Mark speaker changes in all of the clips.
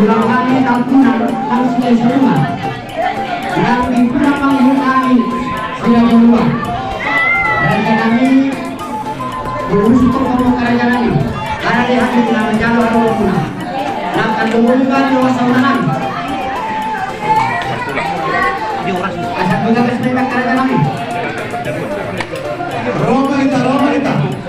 Speaker 1: Berulang kali tampilan manusia semua yang di belakang kami sudah keluar dan kami berusaha untuk kerajaan ini karena dia hanya telah menjalur rumah dan akan mengumumkan luasan tanah asal mengagas mereka kerajaan ini Roma kita
Speaker 2: Gabi.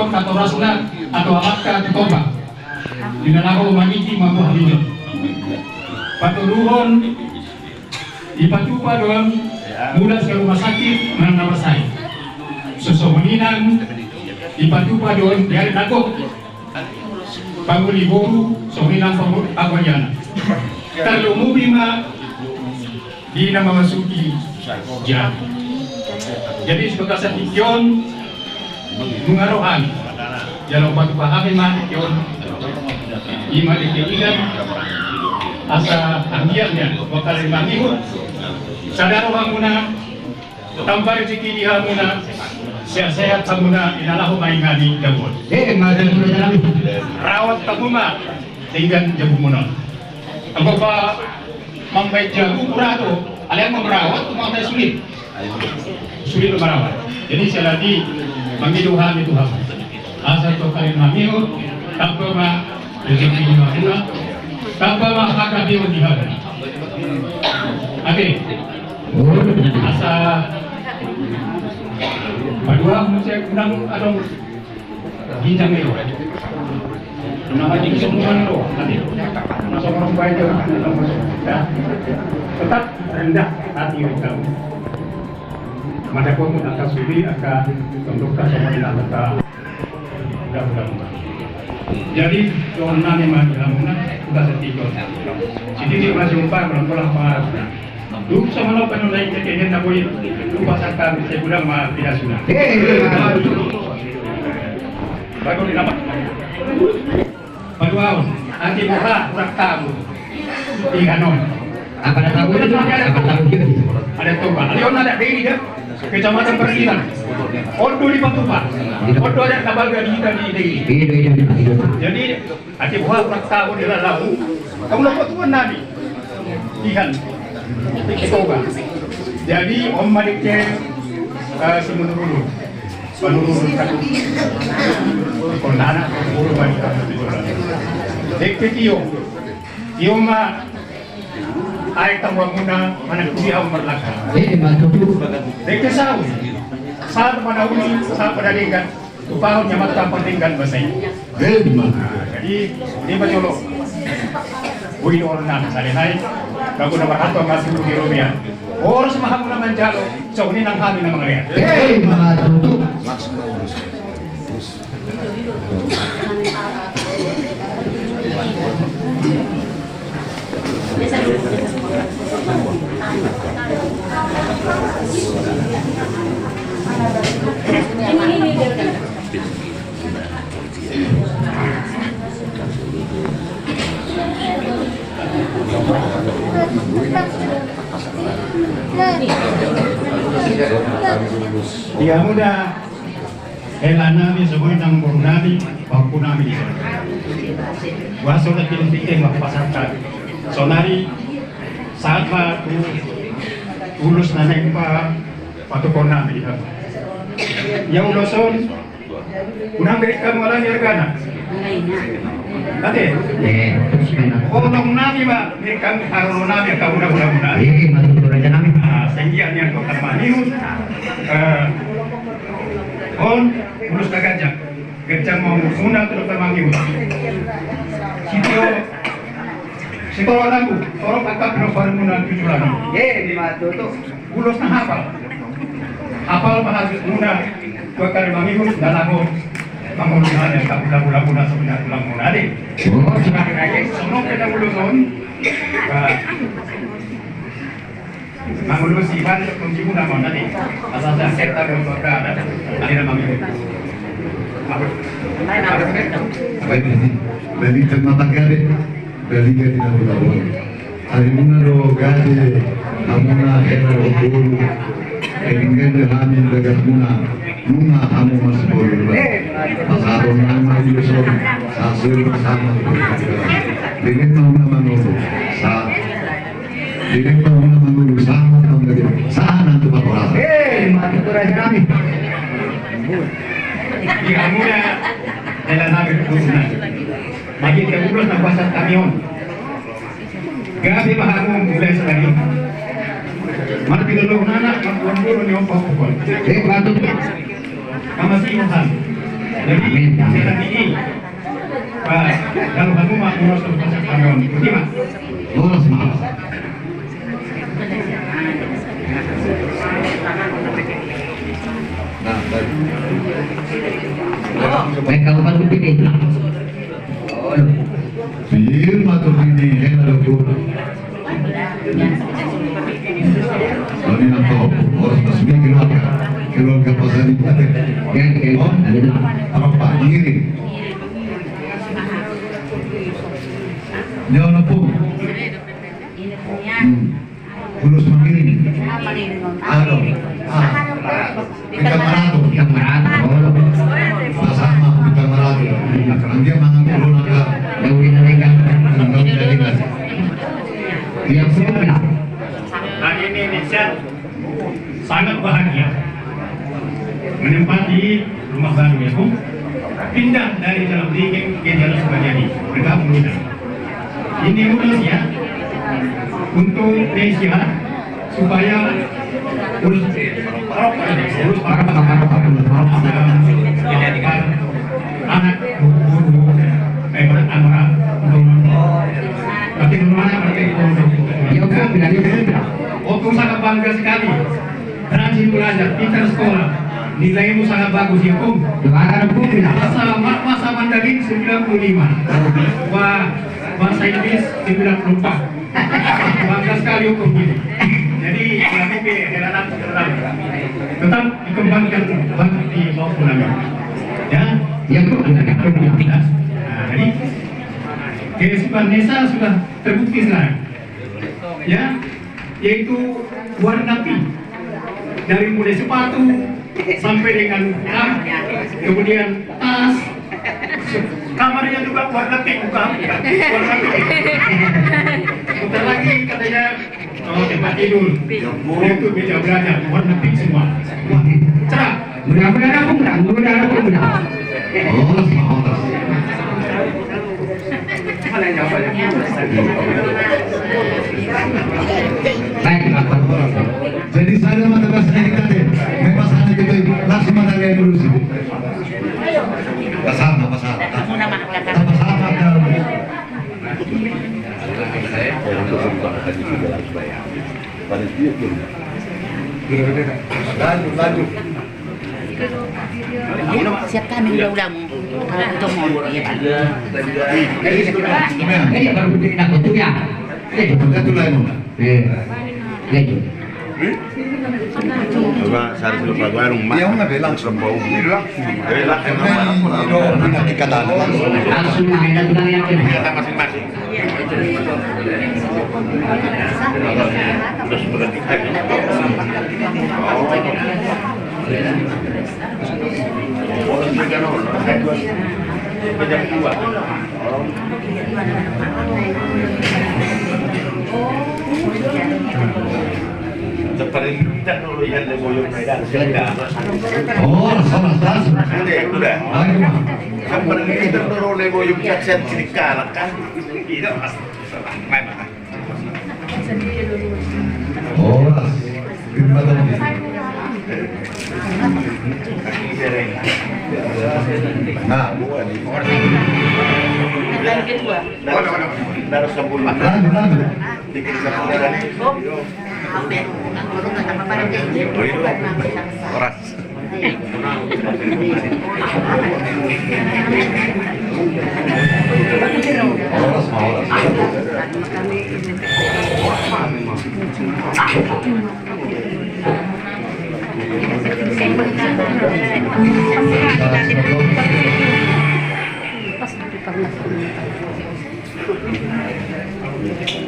Speaker 2: Tuhan atau Rasulat atau Amatka di Toba dinalaho maniki mabuh hidup paturuhon ipatupa doang mula sa rumah sakit menawasay susumaninan ipatupa doon dari nako panguliburu suminan pangulagwayan kalau mubima di nama masuki jadi sebagai satikyon mengaruhan jalan batu pahamin matikyon ima dikikilan asa angiannya bakal mangihut sadaro hamuna tampar rezeki dia hamuna sehat hamuna inalahu maingani jabut rawat kamuma tinggal jabumunon apa pak mampai jago kurado alian memerawat mampai sulit memerawat jadi selagi mangiduhan itu ham asal to kalian mamihu tanpa ma rezeki dia hamuna tanpa ma hak dia dihada oke asa padua mesti undang adong ginjang itu nama di semua lo nanti masuk orang baik ya tetap rendah hati kamu mada pun akan suri akan dokter sama di dalam jadi orang nani mah dalam sudah setiap jadi dia masih umpan pulang pengaruh dulu sama lo penulai kekinian nak boleh lupa sakar saya bilang mah tidak sudah bagus di nama Paduaon, anti muka kurang tahu di kanon. Apa ada tahu itu? Apa tahu itu? Ada Toba. Leon ada di dia. Kecamatan Persilan. Odo di Patupa. Odo ada kabaga di jadi anti muka kurang tahu di lalu. Kamu nak tuan nabi. Ikan. Toba. Jadi Om Malik si menurun. Penurun kaki. Kondana puro banyak. Dekte tiyo mah ay tawag muna managkulihaw marlaka. Dekte saat panahuli sa padalingan upahon niya matapandinggan basay. Jadi ini bajolo buhi orang na salihay bago na barato ang asilo ni Romea oras mahamo naman jalo sa unin ang kami ng mga riyan.
Speaker 3: Mga tutu
Speaker 2: Dia muda Elanami semua nang borunami Pampunami Waso na tinitikin makapasarkan Sonari saat pa ulus na naik pa patukon namin yang uloson unang berit ka mga lang nirgana kate unang namin ba berit kami haruno namin kauna-una
Speaker 3: matuturan dyan namin
Speaker 2: sehingga niyan ko karmanius on ulus na gajang gajang mau una tulog na mangius sito lagu orang kakak pinofarin muna tujuan
Speaker 3: di matutu
Speaker 2: ulos na hafal bahasa muna dua kali mangius dalago mangulunan yang kabula-bula muna sa pinatulang muna di sunong kita uluson mangulus iban kunci muna mo tadi asal sa sekta ng pagkada ali na mangius
Speaker 4: Beli termatagari beli ke tidak berlawan. Hari muna do gade amuna era do bulu. Engende hamin daga muna hamu mas bulu. Pasaro nama Yusuf hasil bersama. Dengan muna manulu sa. Dengan muna manulu sama kami. Sana tu bapak.
Speaker 3: mati turan kami
Speaker 2: di amuna dalam nabi kusna bagi kebulan ng pasang kamyon gabi mahamu mulai sekali mati dulu nana magbulan ni Om Pangkukol
Speaker 3: matutu
Speaker 2: kamasihan Jadi
Speaker 3: Amin.
Speaker 2: sekarang ini Pak, kalau kamu mau urus pasang tahun, gimana?
Speaker 3: Oras malas.
Speaker 4: Nah, baik.
Speaker 3: Baik kalau kan kupikir.
Speaker 4: Firma tu ini hendak aku. Ini nampak orang resmi keluarga pasar ini. Oh, apa ini? Dia nak pun. Ulus mengirim. Ano? Bintang Marato.
Speaker 3: Yang merata.
Speaker 4: Sama Bintang Marato. Dia menganggur naga.
Speaker 3: Dawin na rin ka.
Speaker 4: Dapat
Speaker 3: Yang semua.
Speaker 2: Hari ini Indonesia sangat bahagia menempati rumah baru ya, Bu. Pindah dari dalam dingin ke jalan Sukajadi, bergabung kita. Ini modusnya untuk Indonesia supaya urus anak anak berarti mana berarti
Speaker 3: Ya udah bilang itu bilang.
Speaker 2: Aku sangat bangga sekali. Rajin belajar, pintar sekolah, nilaimu sangat bagus ya Om.
Speaker 3: Doakan aku bilang.
Speaker 2: Masa Mandarin 95. Wah, bahasa Inggris 94. Bangga sekali Om ini. Jadi kami heran tetap dikembangkan di bawah ulama. Ya,
Speaker 3: Yang itu aku bilang.
Speaker 2: nah, jadi kehidupan desa sudah terbukti sekarang. Ya, yaitu warna pink dari mulai sepatu sampai dengan kemudian tas, kamarnya juga warna pink, bukan warna pink. Bentar lagi katanya tempat tidur, itu meja belajar warna pink semua. Wah, cerah.
Speaker 3: Mudah-mudahan aku bilang. Mudah-mudahan aku bilang.
Speaker 4: Oras.
Speaker 3: Baik, apa?
Speaker 4: Jadi saya mengatakan sedikit tadi, memang sana kita langsung menanya dulu sih. Pasang. Lanjut.
Speaker 5: Siapkan udah-udamu kalau itu mau ya Pak.
Speaker 3: Ini baru bikin aku tuh ya.
Speaker 4: Satu lagi.
Speaker 3: Lagi.
Speaker 6: Coba sari silo pagwarong
Speaker 4: Iya, nggak bilang
Speaker 6: bau bilang.
Speaker 4: Itu punya ikatan langsung.
Speaker 3: Langsung main dan bilang yang ini.
Speaker 6: Kita masing-masing. Sudah seperti itu. Seperti kita dulu yang boyong Medan.
Speaker 4: Oh, sama langsung.
Speaker 6: Ada yang udah.
Speaker 4: Lagi mah.
Speaker 6: Seperti kita dulu yang boyong cacet sedikit kan. Itu mana?
Speaker 4: Oras. Firma tadi. Nah,
Speaker 5: Yang kedua.
Speaker 6: Darah sempurna.
Speaker 4: lanjut.
Speaker 6: Dikit sempurna tadi.
Speaker 5: Hampir. Baru nggak tambah pada kayak
Speaker 6: Oh itu oras.
Speaker 4: Oras.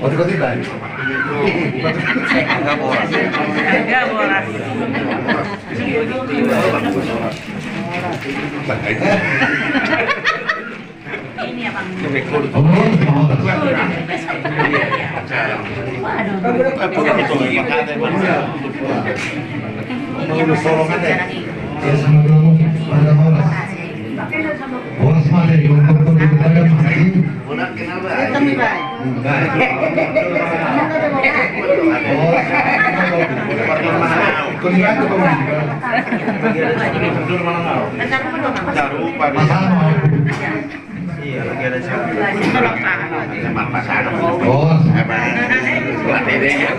Speaker 4: Tiba-tiba.
Speaker 5: Enggak boras. Ini apa?
Speaker 4: Ya sama kamu pada oras. Oras mana? Untuk berbagai macam
Speaker 6: Budak kenal ba?
Speaker 5: Kami ba?
Speaker 4: Kontrata politika.
Speaker 6: Daru pa rin.
Speaker 4: Masama.
Speaker 6: Iya, lagi ada siapa? Sama pasangan.
Speaker 4: Oh.
Speaker 6: Apa? Latih ya.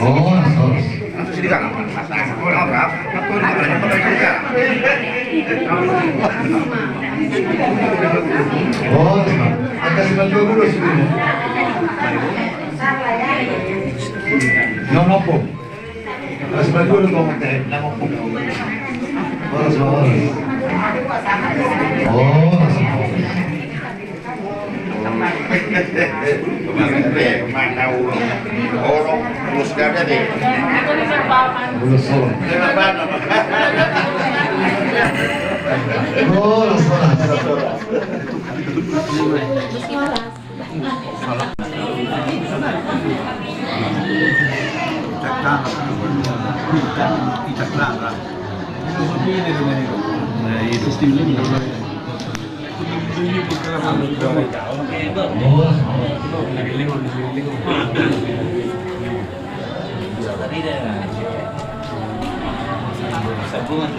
Speaker 4: Oh, sos.
Speaker 6: Langsung sini kan? Oh, apa?
Speaker 4: Oh, agak sembilan dulu sini. No, no po. Sembilan dulu kau teh, nama po. Oh, sos. Oh,
Speaker 6: Kemarin tahu orang terus ada deh.
Speaker 4: belum sol. Oh, sos.
Speaker 7: Sabungan